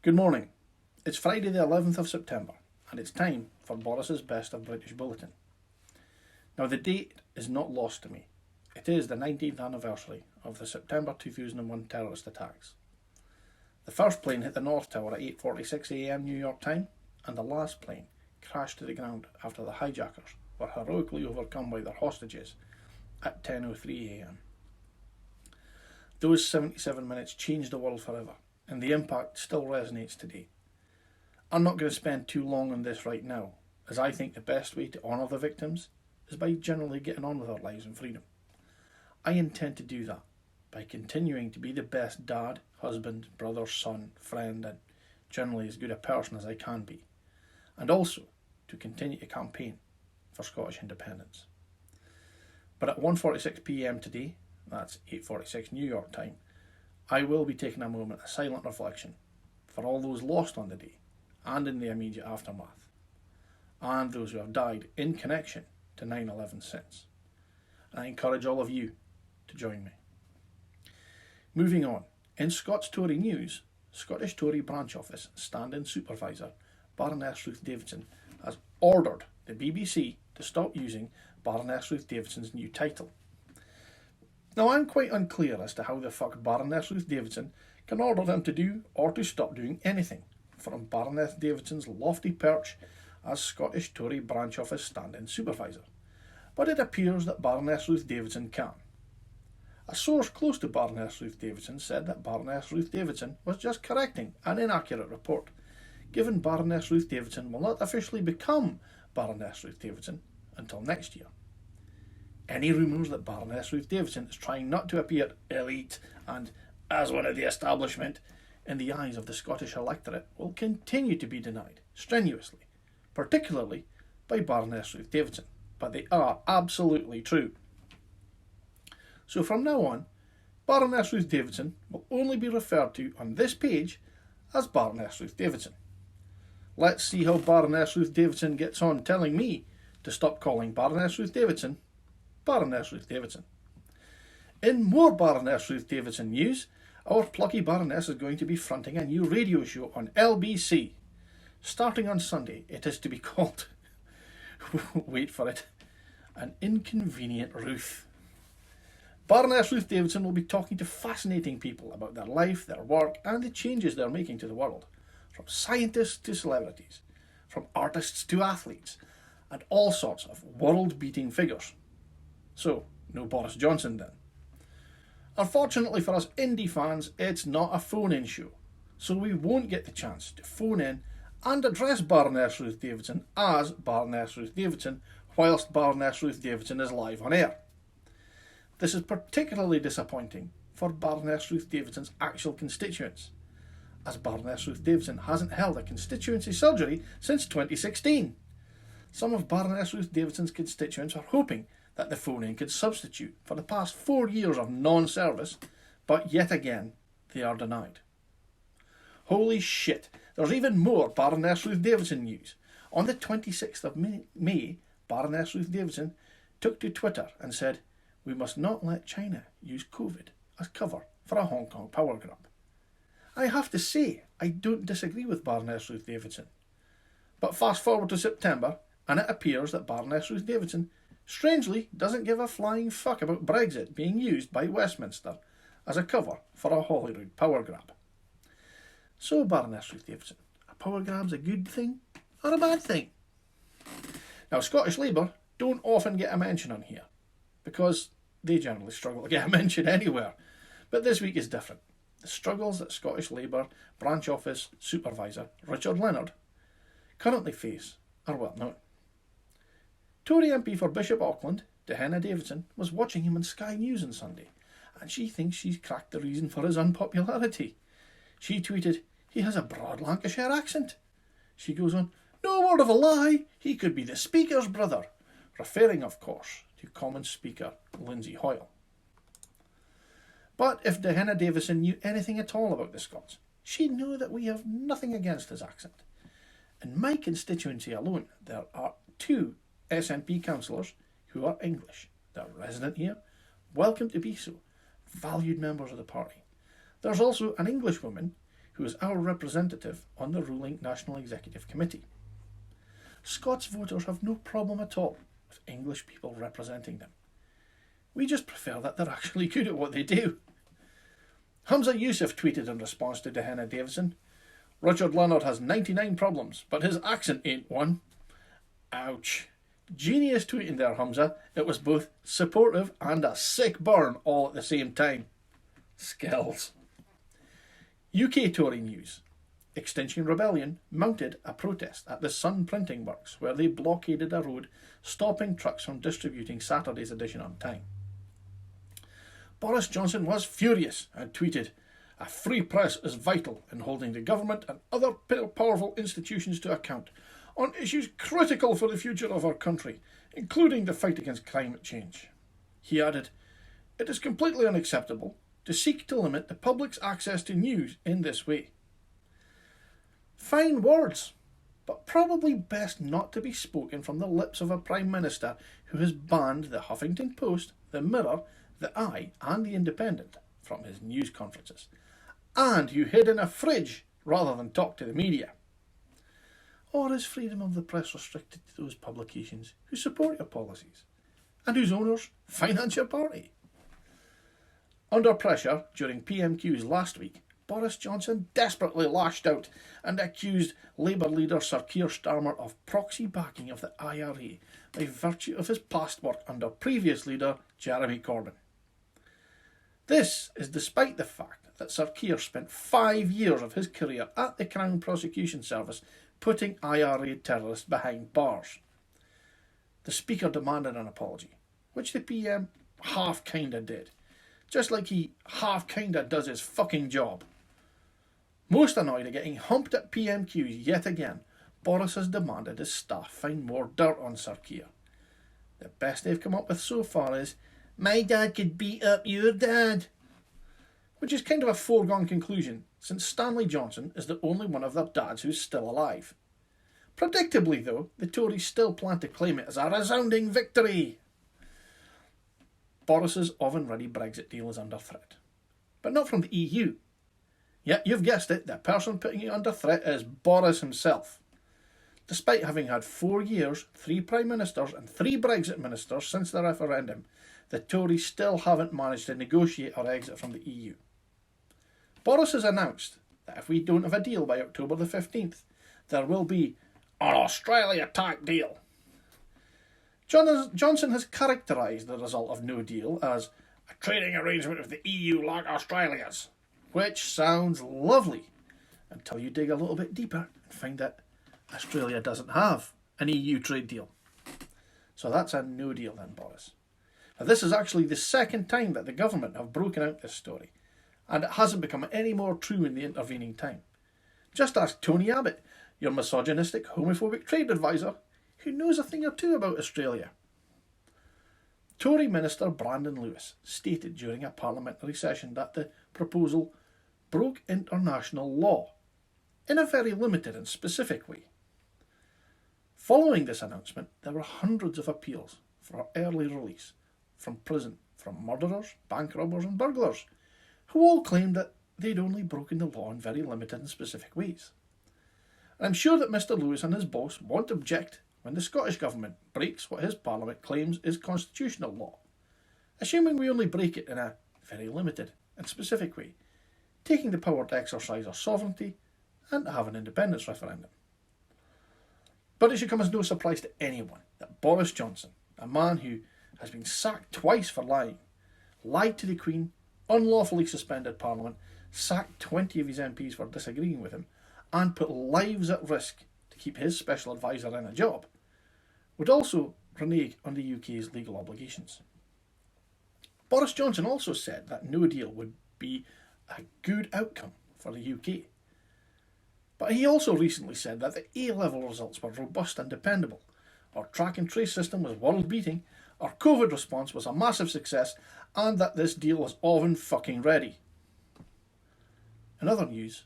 Good morning. It's Friday the 11th of September and it's time for Boris's Best of British Bulletin. Now the date is not lost to me. It is the 19th anniversary of the September 2001 terrorist attacks. The first plane hit the North Tower at 8:46 a.m. New York time, and the last plane crashed to the ground after the hijackers were heroically overcome by their hostages at 10:03 a.m. Those 77 minutes changed the world forever, and the impact still resonates today. I'm not going to spend too long on this right now, as I think the best way to honour the victims is by generally getting on with our lives and freedom. I intend to do that by continuing to be the best dad, husband, brother, son, friend, and generally as good a person as I can be, and also to continue to campaign for Scottish independence. But at 1:46 p.m. today, that's 8:46 New York time, I will be taking a moment of silent reflection for all those lost on the day and in the immediate aftermath, and those who have died in connection to 9/11 since. And I encourage all of you to join me. Moving on, in Scots Tory news, Scottish Tory branch office stand-in supervisor Baroness Ruth Davidson has ordered the BBC to stop using Baroness Ruth Davidson's new title. Now, I'm quite unclear as to how the fuck Baroness Ruth Davidson can order them to do or to stop doing anything from Baroness Davidson's lofty perch as Scottish Tory branch office stand-in supervisor, but it appears that Baroness Ruth Davidson can. A source close to Baroness Ruth Davidson said that Baroness Ruth Davidson was just correcting an inaccurate report, given Baroness Ruth Davidson will not officially become Baroness Ruth Davidson until next year. Any rumours that Baroness Ruth Davidson is trying not to appear elite and as one of the establishment in the eyes of the Scottish electorate will continue to be denied strenuously, particularly by Baroness Ruth Davidson, but they are absolutely true. So from now on, Baroness Ruth Davidson will only be referred to on this page as Baroness Ruth Davidson. Let's see how Baroness Ruth Davidson gets on telling me to stop calling Baroness Ruth Davidson Baroness Ruth Davidson. In more Baroness Ruth Davidson news, our plucky Baroness is going to be fronting a new radio show on LBC. Starting on Sunday, it is to be called, wait for it, An Inconvenient Ruth. Baroness Ruth Davidson will be talking to fascinating people about their life, their work, and the changes they're making to the world, from scientists to celebrities, from artists to athletes, and all sorts of world-beating figures. So, no Boris Johnson then. Unfortunately for us indie fans, it's not a phone-in show, so we won't get the chance to phone in and address Baroness Ruth Davidson as Baroness Ruth Davidson whilst Baroness Ruth Davidson is live on air. This is particularly disappointing for Baroness Ruth Davidson's actual constituents, as Baroness Ruth Davidson hasn't held a constituency surgery since 2016. Some of Baroness Ruth Davidson's constituents are hoping that the phone-in could substitute for the past 4 years of non-service, but yet again they are denied. Holy shit, there's even more Baroness Ruth Davidson news. On the 26th of May, Baroness Ruth Davidson took to Twitter and said, "We must not let China use COVID as cover for a Hong Kong power grab." I have to say, I don't disagree with Baroness Ruth Davidson. But fast forward to September, and it appears that Baroness Ruth Davidson strangely doesn't give a flying fuck about Brexit being used by Westminster as a cover for a Holyrood power grab. So, Baroness Ruth Davidson, a power grab's a good thing or a bad thing? Now, Scottish Labour don't often get a mention on here, because they generally struggle to get a mention anywhere. But this week is different. The struggles that Scottish Labour branch office supervisor Richard Leonard currently face are well known. Tory MP for Bishop Auckland, Dehenna Davidson, was watching him on Sky News on Sunday, and she thinks she's cracked the reason for his unpopularity. She tweeted, "He has a broad Lancashire accent." She goes on, "No word of a lie, he could be the Speaker's brother," referring, of course, to Common Speaker Lindsay Hoyle. But if Dehenna Davidson knew anything at all about the Scots, she'd know that we have nothing against his accent. In my constituency alone, there are 2 SNP councillors who are English. They're resident here, welcome to be so, valued members of the party. There's also an English woman who is our representative on the ruling National Executive Committee. Scots voters have no problem at all with English people representing them. We just prefer that they're actually good at what they do. Hamza Yusuf tweeted in response to Dehenna Davison, "Richard Leonard has 99 problems, but his accent ain't one." Ouch. Genius tweeting there, Hamza. It was both supportive and a sick burn all at the same time. Skills. UK Tory news. Extinction Rebellion mounted a protest at the Sun printing works where they blockaded a road, stopping trucks from distributing Saturday's edition on time. Boris Johnson was furious and tweeted, "A free press is vital in holding the government and other powerful institutions to account on issues critical for the future of our country, including the fight against climate change." He added, "It is completely unacceptable to seek to limit the public's access to news in this way." Fine words, but probably best not to be spoken from the lips of a Prime Minister who has banned the Huffington Post, the Mirror, the Eye and the Independent from his news conferences, and who hid in a fridge rather than talk to the media. Or is freedom of the press restricted to those publications who support your policies and whose owners finance your party? Under pressure during PMQs last week, Boris Johnson desperately lashed out and accused Labour leader Sir Keir Starmer of proxy backing of the IRA by virtue of his past work under previous leader Jeremy Corbyn. This is despite the fact that Sir Keir spent 5 years of his career at the Crown Prosecution Service putting IRA terrorists behind bars. The Speaker demanded an apology, which the PM half-kinda did, just like he half-kinda does his fucking job. Most annoyed at getting humped at PMQs yet again, Boris has demanded his staff find more dirt on Sir Keir. The best they've come up with so far is, "My dad could beat up your dad," which is kind of a foregone conclusion since Stanley Johnson is the only one of their dads who's still alive. Predictably though, the Tories still plan to claim it as a resounding victory. Boris's oven-ready Brexit deal is under threat, but not from the EU. Yeah, you've guessed it, the person putting it under threat is Boris himself. Despite having had 4 years, 3 Prime Ministers and 3 Brexit Ministers since the referendum, the Tories still haven't managed to negotiate our exit from the EU. Boris has announced that if we don't have a deal by October the 15th, there will be an Australia-type deal. Johnson has characterised the result of no deal as a trading arrangement with the EU like Australia's, which sounds lovely until you dig a little bit deeper and find that Australia doesn't have an EU trade deal. So that's a no deal then, Boris. Now, this is actually the second time that the government have broken out this story, and it hasn't become any more true in the intervening time. Just ask Tony Abbott, your misogynistic, homophobic trade advisor, who knows a thing or two about Australia. Tory Minister Brandon Lewis stated during a parliamentary session that the proposal broke international law in a very limited and specific way. Following this announcement, there were hundreds of appeals for early release from prison from murderers, bank robbers and burglars, who all claimed that they'd only broken the law in very limited and specific ways. And I'm sure that Mr Lewis and his boss won't object when the Scottish Government breaks what his Parliament claims is constitutional law, assuming we only break it in a very limited and specific way, taking the power to exercise our sovereignty and to have an independence referendum. But it should come as no surprise to anyone that Boris Johnson, a man who has been sacked twice for lying, lied to the Queen, unlawfully suspended Parliament, sacked 20 of his MPs for disagreeing with him, and put lives at risk to keep his special advisor in a job, would also renege on the UK's legal obligations. Boris Johnson also said that no deal would be a good outcome for the UK. But he also recently said that the A-level results were robust and dependable, our track and trace system was world-beating, our COVID response was a massive success, and that this deal was oven fucking ready. In other news,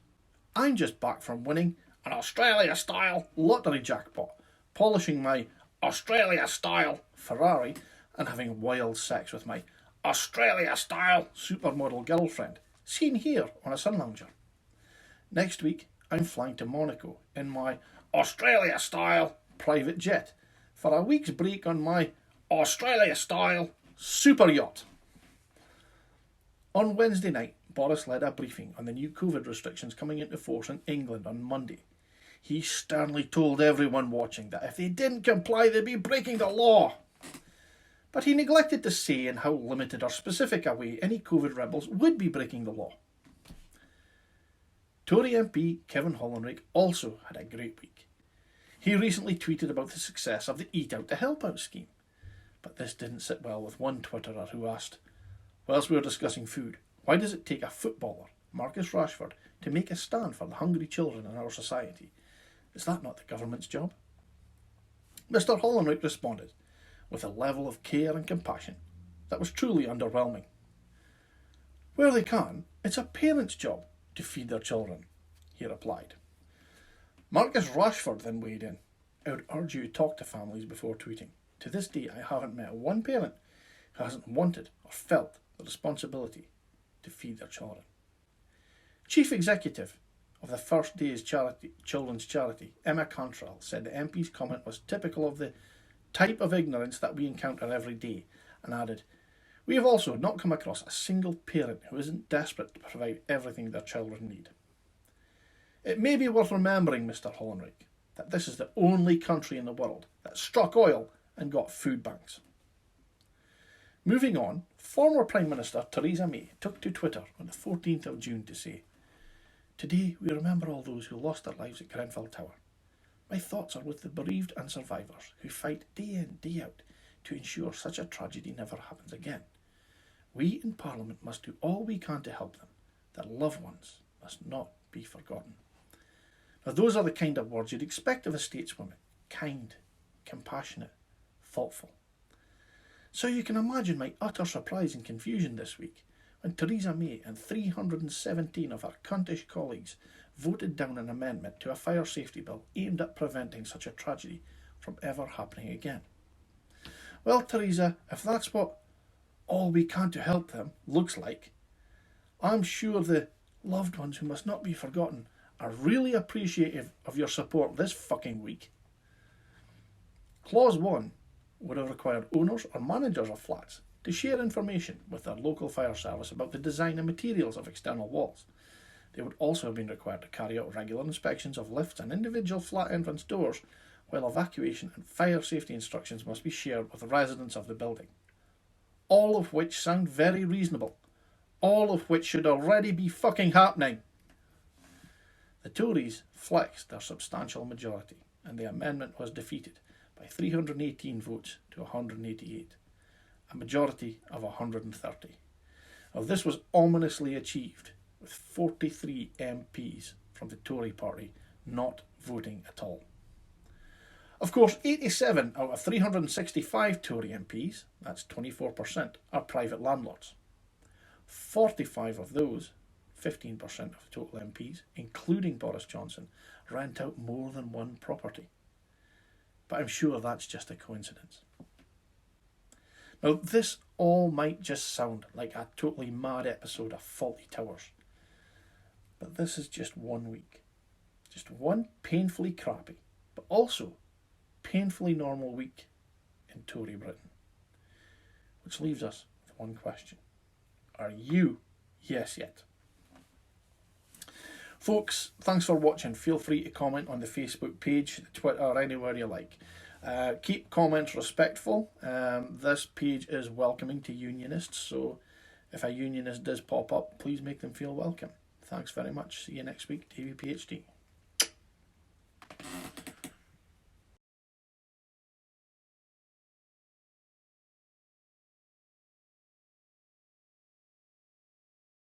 I'm just back from winning an Australia-style lottery jackpot, polishing my Australia-style Ferrari and having wild sex with my Australia-style supermodel girlfriend, seen here on a sun lounger. Next week, I'm flying to Monaco in my Australia-style private jet for a week's break on my Australia-style super yacht. On Wednesday night, Boris led a briefing on the new COVID restrictions coming into force in England on Monday. He sternly told everyone watching that if they didn't comply, they'd be breaking the law. But he neglected to say in how limited or specific a way any COVID rebels would be breaking the law. Tory MP Kevin Holyrood also had a great week. He recently tweeted about the success of the Eat Out to Help Out scheme. But this didn't sit well with one Twitterer who asked, "Whilst we were discussing food, why does it take a footballer, Marcus Rashford, to make a stand for the hungry children in our society? Is that not the government's job?" Mr. Holyrood responded with a level of care and compassion that was truly underwhelming. "Where they can, it's a parent's job to feed their children," he replied. Marcus Rashford then weighed in. "I would urge you to talk to families before tweeting. To this day, I haven't met one parent who hasn't wanted or felt the responsibility to feed their children." Chief Executive of the First Days Children's Charity, Emma Cantrell, said the MP's comment was typical of the type of ignorance that we encounter every day, and added, "We have also not come across a single parent who isn't desperate to provide everything their children need." It may be worth remembering, Mr. Holyrood, that this is the only country in the world that struck oil and got food banks. Moving on, former Prime Minister Theresa May took to Twitter on the 14th of June to say, "Today we remember all those who lost their lives at Grenfell Tower. My thoughts are with the bereaved and survivors who fight day in, day out to ensure such a tragedy never happens again. We in Parliament must do all we can to help them. Their loved ones must not be forgotten." Now those are the kind of words you'd expect of a stateswoman. Kind, compassionate, thoughtful. So you can imagine my utter surprise and confusion this week when Theresa May and 317 of her cuntish colleagues voted down an amendment to a fire safety bill aimed at preventing such a tragedy from ever happening again. Well, Theresa, if that's what all we can to help them looks like, I'm sure the loved ones who must not be forgotten are really appreciative of your support this fucking week. Clause 1 would have required owners or managers of flats to share information with their local fire service about the design and materials of external walls. They would also have been required to carry out regular inspections of lifts and individual flat entrance doors, while evacuation and fire safety instructions must be shared with the residents of the building. All of which sound very reasonable. All of which should already be fucking happening. The Tories flexed their substantial majority, and the amendment was defeated by 318 votes to 188, a majority of 130. Now, this was ominously achieved with 43 MPs from the Tory party not voting at all. Of course, 87 out of 365 Tory MPs, that's 24%, are private landlords. 45 of those, 15% of total MPs, including Boris Johnson, rent out more than one property. But I'm sure that's just a coincidence. Now, this all might just sound like a totally mad episode of Fawlty Towers. But this is just 1 week. Just one painfully crappy, but also painfully normal week in Tory Britain. Which leaves us with one question. Are you yes yet? Folks, thanks for watching. Feel free to comment on the Facebook page, the Twitter, or anywhere you like. Keep comments respectful. This page is welcoming to unionists, so if a unionist does pop up, please make them feel welcome. Thanks very much. See you next week. DaviePHD.